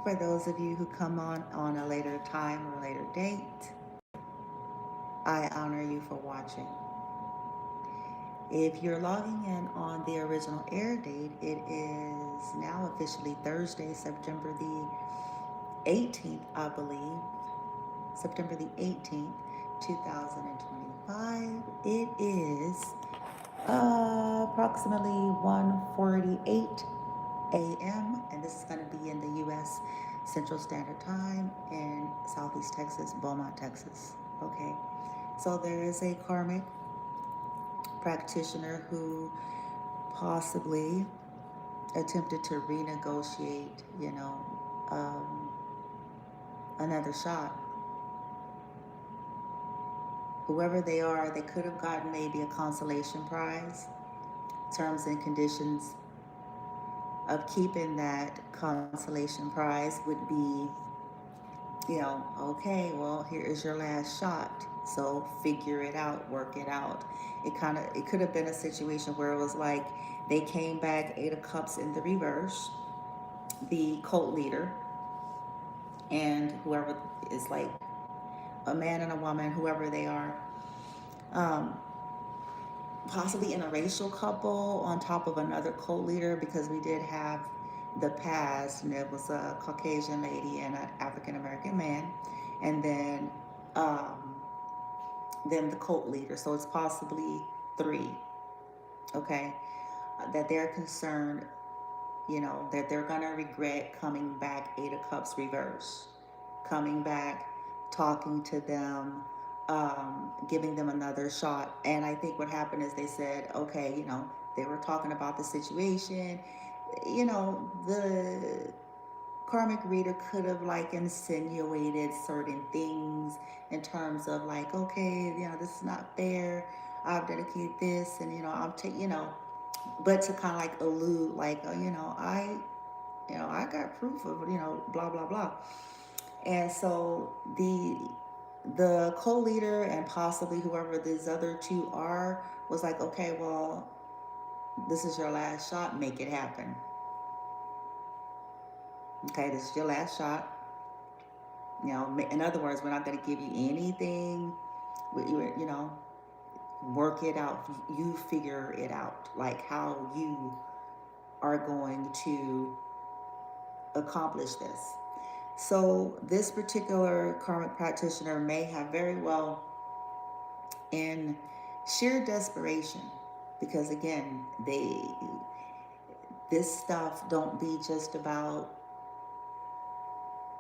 For those of you who come on a later time or later date, I honor you for watching. If you're logging in on the original air date, it is now officially Thursday, September the 18th, I believe. September the 18th, 2025. It is approximately 1:48 a.m. and this is going to be in the U.S. Central Standard Time in Southeast Texas, Beaumont, Texas. Okay, so there is a karmic practitioner who possibly attempted to renegotiate, um, another shot. Whoever they are, they could have gotten maybe a consolation prize. Terms and conditions of keeping that consolation prize would be, okay, well, here is your last shot. So figure it out, work it out. It could have been a situation where it was like they came back 8 of Cups in the reverse, the cult leader, and whoever is like a man and a woman, whoever they are, um, possibly interracial couple on top of another cult leader, because we did have the past, and it was a Caucasian lady and an African American man, and then the cult leader. So it's possibly three. Okay, that they're concerned, that they're gonna regret coming back 8 of Cups reverse, coming back, talking to them, giving them another shot. And I think what happened is they said, okay, they were talking about the situation. The karmic reader could have like insinuated certain things in terms of like, okay, this is not fair. I've dedicated this, and I'll take, but to kind of like allude, like, I got proof of, blah blah blah. And so the co-leader and possibly whoever these other two are was like, okay, well, this is your last shot, make it happen. Okay, this is your last shot. In other words, we're not going to give you anything. Work it out. You figure it out, like how you are going to accomplish this. So this particular karmic practitioner may have very well, in sheer desperation, because again, this stuff don't be just about,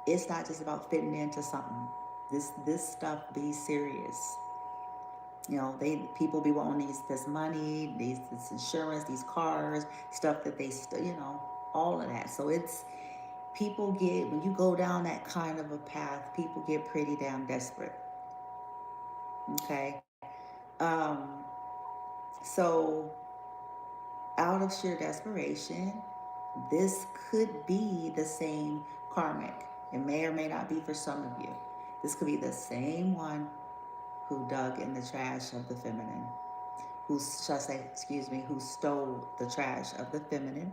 it's not just about fitting into something. This stuff be serious. People be wanting this money, this insurance, these cars, stuff that they all of that. So it's, people get, when you go down that kind of a path, people get pretty damn desperate. Okay. So out of sheer desperation, this could be the same karmic. It may or may not be for some of you. This could be the same one who dug in the trash of the feminine, who stole the trash of the feminine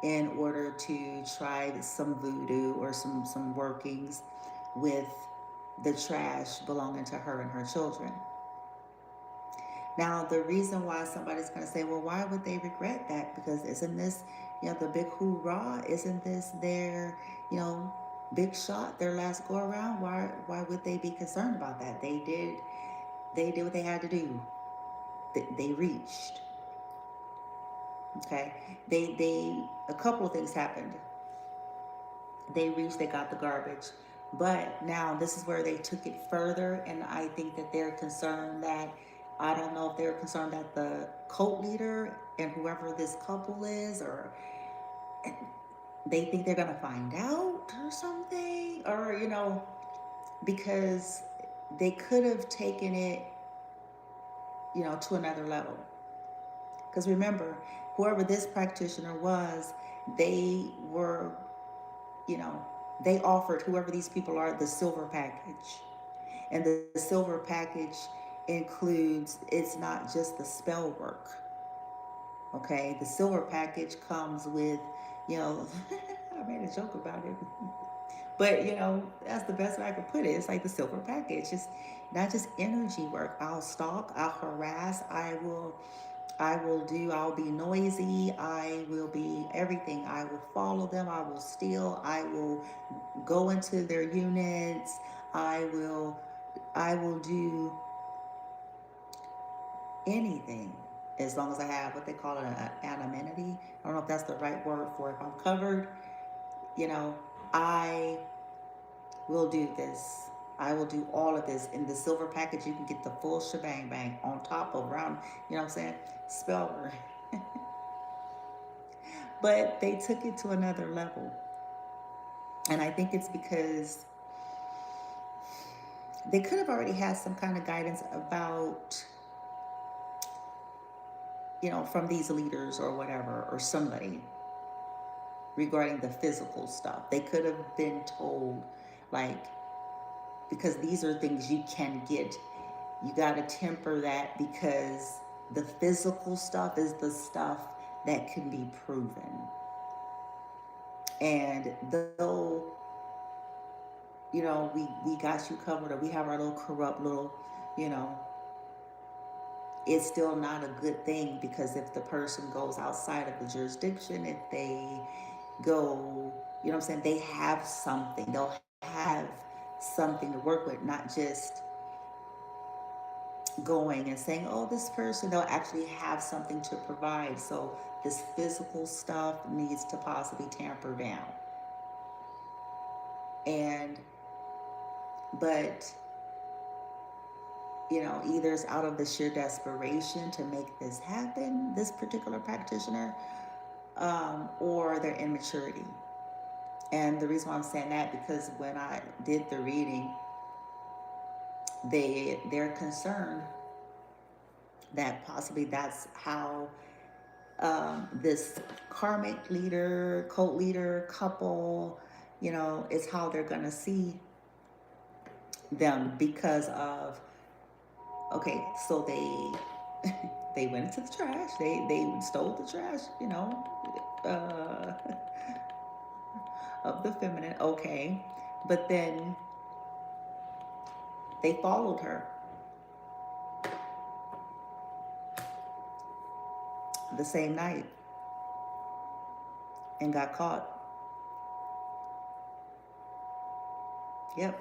in order to try some voodoo or some workings with the trash belonging to her and her children. Now, the reason why somebody's going to say, well, why would they regret that? Because isn't this, the big hoorah? Isn't this their, big shot, their last go around? Why would they be concerned about that? They did what they had to do. They reached. Okay. A couple of things happened. They reached, they got the garbage. But now this is where they took it further, and I think that they're concerned that, I don't know if they're concerned that the cult leader and whoever this couple is, or they think they're going to find out or something, or, because they could have taken it, to another level. Because remember, whoever this practitioner was, they were, they offered whoever these people are the silver package. And the silver package includes, it's not just the spell work. Okay, the silver package comes with, I made a joke about it. But you know, that's the best way I could put it. It's like the silver package. It's not just energy work. I'll stalk, I'll harass, I'll be noisy, I will be everything. I will follow them, I will steal, I will go into their units, I will I will do anything as long as I have what they call an anonymity. I don't know if that's the right word for it. If I'm covered, you know, I will do this. I will do all of this. In the silver package, you can get the full shebang bang on top of round, you know what I'm saying? Spell word. But they took it to another level. And I think it's because they could have already had some kind of guidance about, you know, from these leaders or whatever, or somebody regarding the physical stuff. They could have been told, like, because these are things you can get. You got to temper that because the physical stuff is the stuff that can be proven. And though, you know, we got you covered, or we have our little corrupt little, you know, it's still not a good thing, because if the person goes outside of the jurisdiction, if they go, you know what I'm saying, they have something. They'll have something to work with, not just going and saying, oh, this person, they'll actually have something to provide. So this physical stuff needs to possibly tamper down. And, but, you know, either it's out of the sheer desperation to make this happen, this particular practitioner, or their immaturity. And the reason why I'm saying that, because when I did the reading, they're concerned that possibly that's how this karmic leader, cult leader, couple, you know, is how they're gonna see them, because of, okay, so they went into the trash, they stole the trash, you know, of the feminine, okay, but then they followed her the same night and got caught. Yep.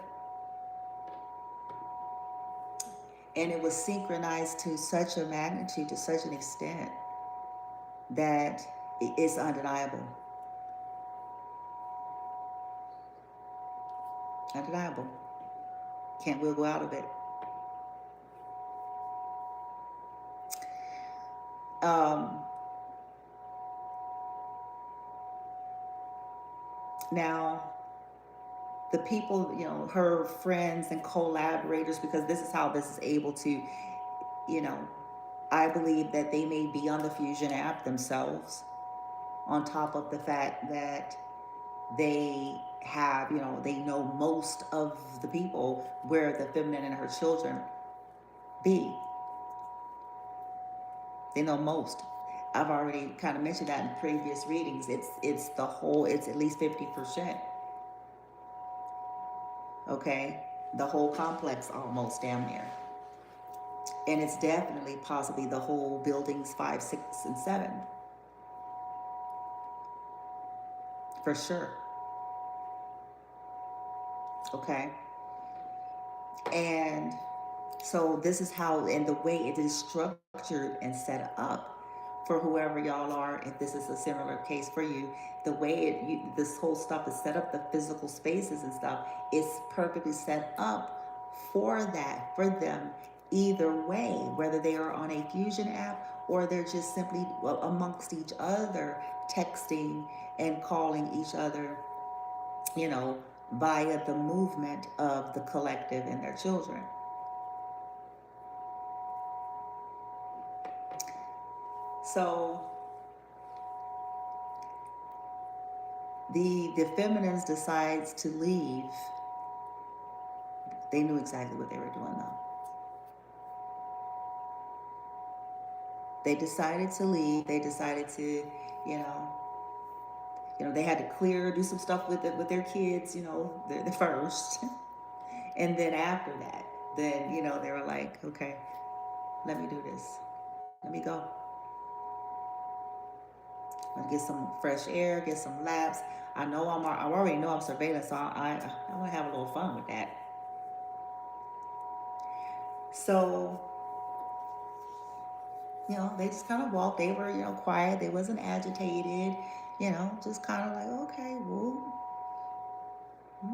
And it was synchronized to such a magnitude, to such an extent, that it's undeniable. Undeniable. Can't wiggle out of it. Now, the people, you know, her friends and collaborators, because this is how this is able to, you know, I believe that they may be on the Fusion app themselves, on top of the fact that they have, you know, they know most of the people where the feminine and her children be. They know most. I've already kind of mentioned that in previous readings. It's the whole, it's at least 50%. Okay? The whole complex, almost damn near. And it's definitely possibly the whole buildings 5, 6, and 7. For sure. Okay? And so this is how, and the way it is structured and set up for whoever y'all are, if this is a similar case for you, the way this whole stuff is set up, the physical spaces and stuff, is perfectly set up for that, for them, either way, whether they are on a Fusion app or they're just simply amongst each other, texting and calling each other, you know, via the movement of the collective and their children. So the feminines decides to leave. They knew exactly what they were doing, though. They decided to leave. They decided to, you know, You know, they had to do some stuff with it with their kids, you know, the first. And then after that, then, you know, they were like, okay, let me do this. Let me go. Let me get some fresh air, get some laps. I already know I'm surveillance, so I want to have a little fun with that. So, you know, they just kind of walked. They were, you know, quiet. They wasn't agitated. You know, just kind of like, okay, well,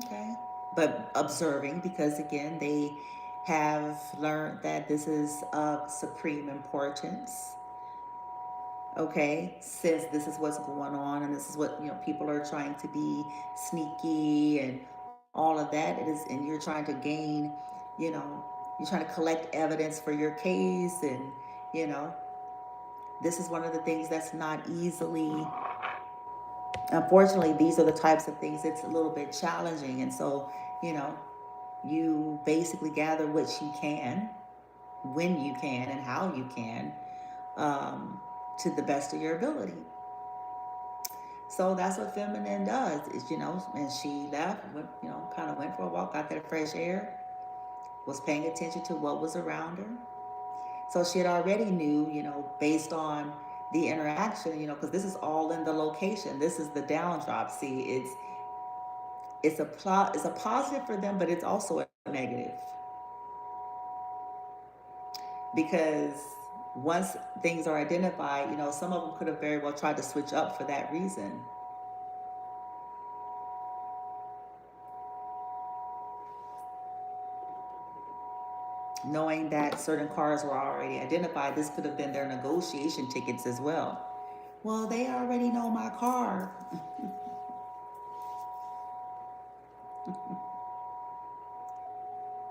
okay. But observing, because again, they have learned that this is of supreme importance. Okay, since this is what's going on, and this is what, you know, people are trying to be sneaky and all of that. It is, and you're trying to gain, you know, you're trying to collect evidence for your case, and you know, this is one of the things that's not easily, unfortunately, these are the types of things it's a little bit challenging. And so, you know, you basically gather what you can, when you can, and how you can, um, to the best of your ability. So that's what feminine does. Is, you know, and she left, went, you know, kind of went for a walk, got that fresh air, was paying attention to what was around her. So she had already knew, you know, based on the interaction, you know, because this is all in the location. This is the down drop. See, it's a positive for them, but it's also a negative, because once things are identified, you know, some of them could have very well tried to switch up for that reason. Knowing that certain cars were already identified, this could have been their negotiation tickets as well. Well, they already know my car.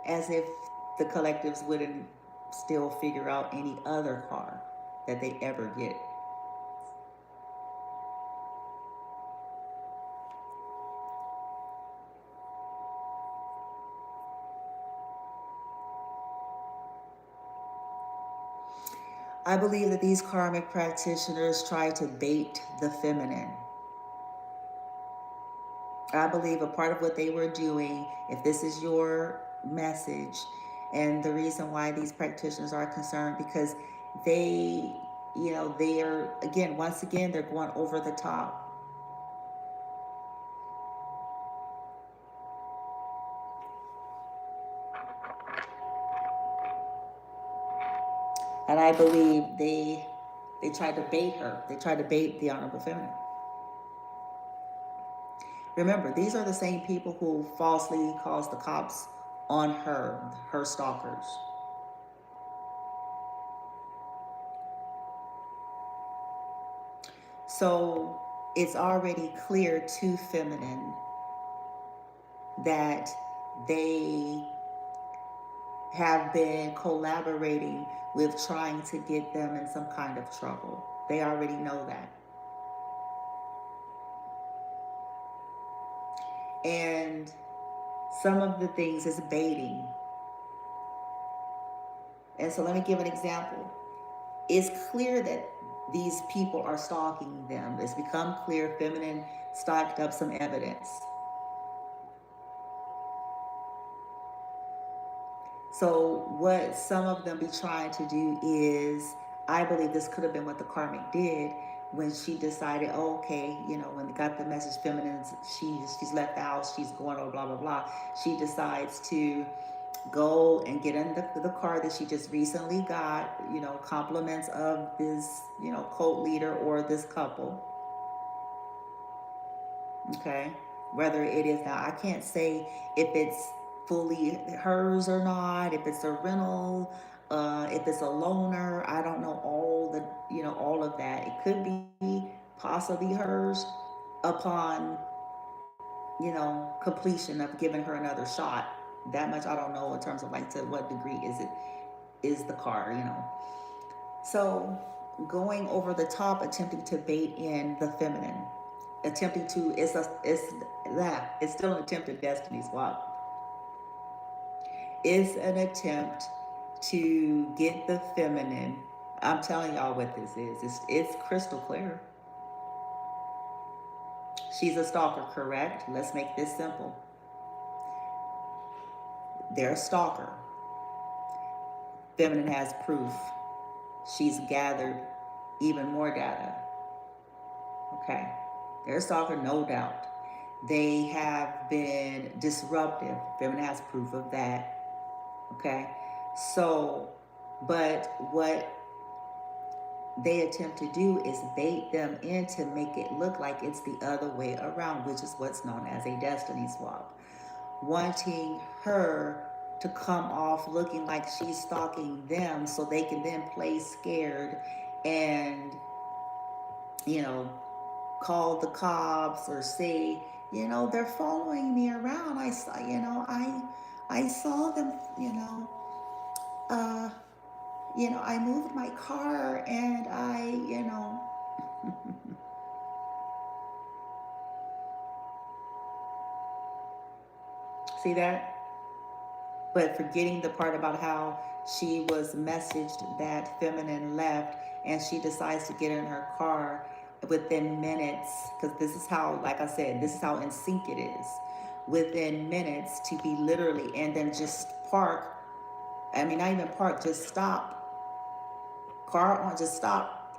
As if the collectives wouldn't still figure out any other car that they ever get. I believe that these karmic practitioners try to bait the feminine. I believe a part of what they were doing, if this is your message, and the reason why these practitioners are concerned, because they, you know, they are, again, once again, they're going over the top. And I believe they tried to bait her. They tried to bait the Honorable Feminine. Remember, these are the same people who falsely calls the cops on her stalkers. So it's already clear to feminine that they have been collaborating with trying to get them in some kind of trouble. They already know that. And some of the things is baiting. And so let me give an example. It's clear that these people are stalking them. It's become clear. Feminine stocked up some evidence. So what some of them be trying to do is, I believe this could have been what the karmic did when she decided, oh, okay, you know, when they got the message, feminine, she's left the house, she's going over, blah blah blah. She decides to go and get in the car that she just recently got, you know, compliments of this, you know, cult leader or this couple. Okay, whether it is, now I can't say if it's fully hers or not, if it's a rental, if it's a loaner. I don't know all the, you know, all of that. It could be possibly hers upon, you know, completion of giving her another shot. That much I don't know in terms of like to what degree is the car, you know. So going over the top, attempting to bait in the feminine, attempting to, it's still an attempt at destiny swap. It's an attempt to get the feminine. I'm telling y'all what this is. It's crystal clear. She's a stalker, correct? Let's make this simple. They're a stalker. Feminine has proof. She's gathered even more data. Okay. They're a stalker, no doubt. They have been disruptive. Feminine has proof of that. Okay. So, but what they attempt to do is bait them in to make it look like it's the other way around, which is what's known as a destiny swap. Wanting her to come off looking like she's stalking them so they can then play scared and, you know, call the cops or say, you know, they're following me around. I saw, you know, I saw them, I moved my car and see that? But forgetting the part about how she was messaged that feminine left and she decides to get in her car within minutes, because this is how, like I said, this is how in sync it is. Within minutes to be literally, and then just park. I mean, not even park, just stop. Car on, just stop,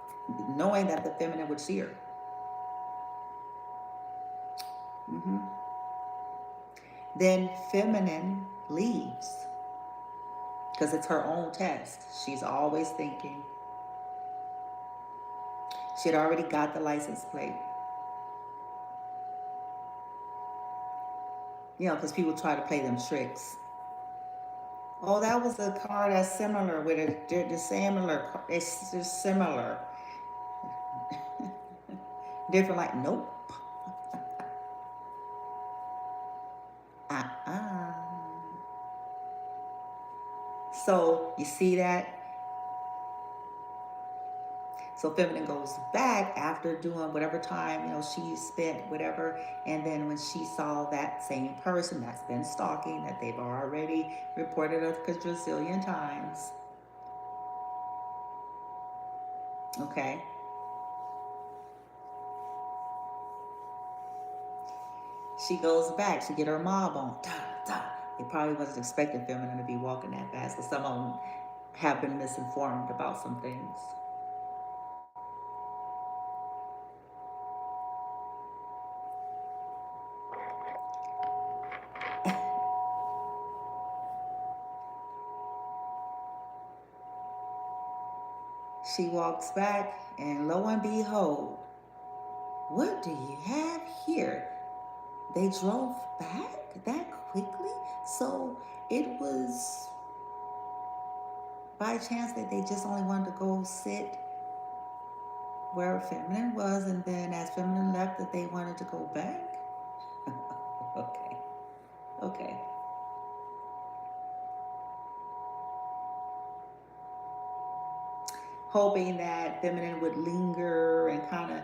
knowing that the feminine would see her. Then feminine leaves because it's her own test. She's always thinking. She had already got the license plate. You know, because people try to play them tricks. Oh, that was a car that's similar with it. They're similar. It's just similar. Different, like, nope. So you see that? So feminine goes back after doing whatever time, you know, she spent, whatever. And then when she saw that same person that's been stalking, that they've already reported a quadrillion times. Okay. She goes back. She get her mob on. Da, da. They probably wasn't expecting feminine to be walking that fast, because some of them have been misinformed about some things. She walks back, and lo and behold, what do you have here? They drove back that quickly? So it was by chance that they just only wanted to go sit where feminine was, and then as feminine left that they wanted to go back? Okay. Hoping that feminine would linger and kind of,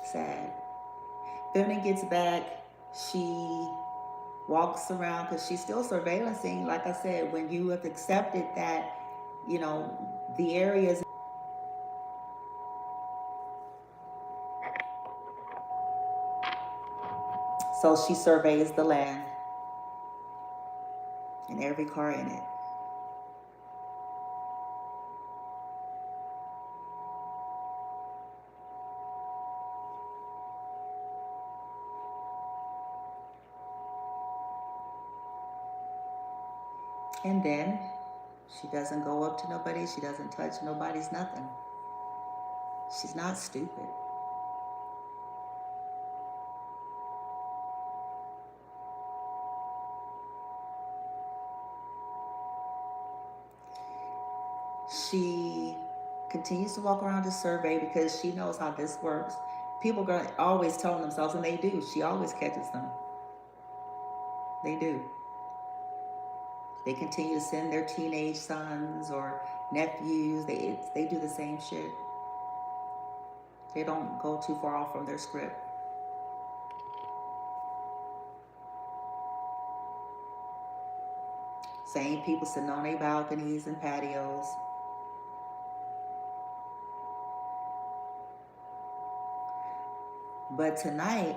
sad. Feminine gets back. She walks around because she's still surveillancing. Like I said, when you have accepted that, the areas. So she surveys the land and every car in it. And then she doesn't go up to nobody. She doesn't touch nobody's nothing. She's not stupid. She continues to walk around to survey because she knows how this works. People are always telling themselves, and they do. She always catches them. They do. They continue to send their teenage sons or nephews. They do the same shit. They don't go too far off from their script. Same people sitting on their balconies and patios. But tonight,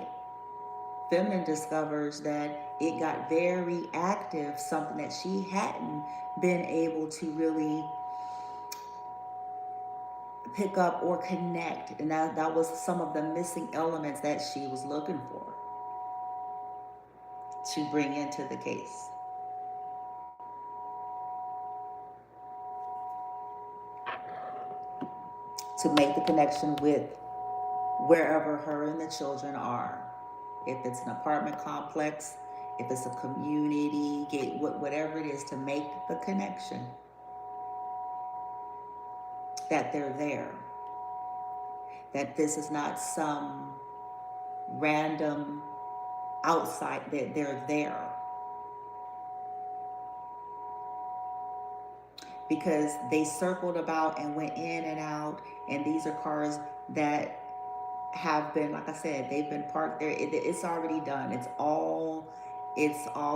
Feminine discovers that it got very active, something that she hadn't been able to really pick up or connect. And that was some of the missing elements that she was looking for to bring into the case. To make the connection with wherever her and the children are. If it's an apartment complex, if it's a community, whatever it is, to make the connection that they're there. That this is not some random outside, that they're there. Because they circled about and went in and out, and these are cars that have been, like I said, they've been parked there. It's already done. It's all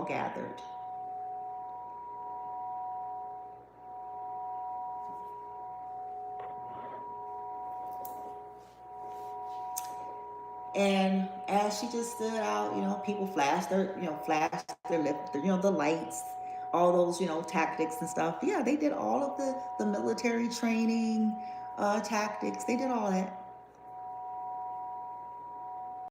gathered. And as she just stood out, people flashed the lights, all those, tactics and stuff. Yeah, they did all of the military training tactics. They did all that.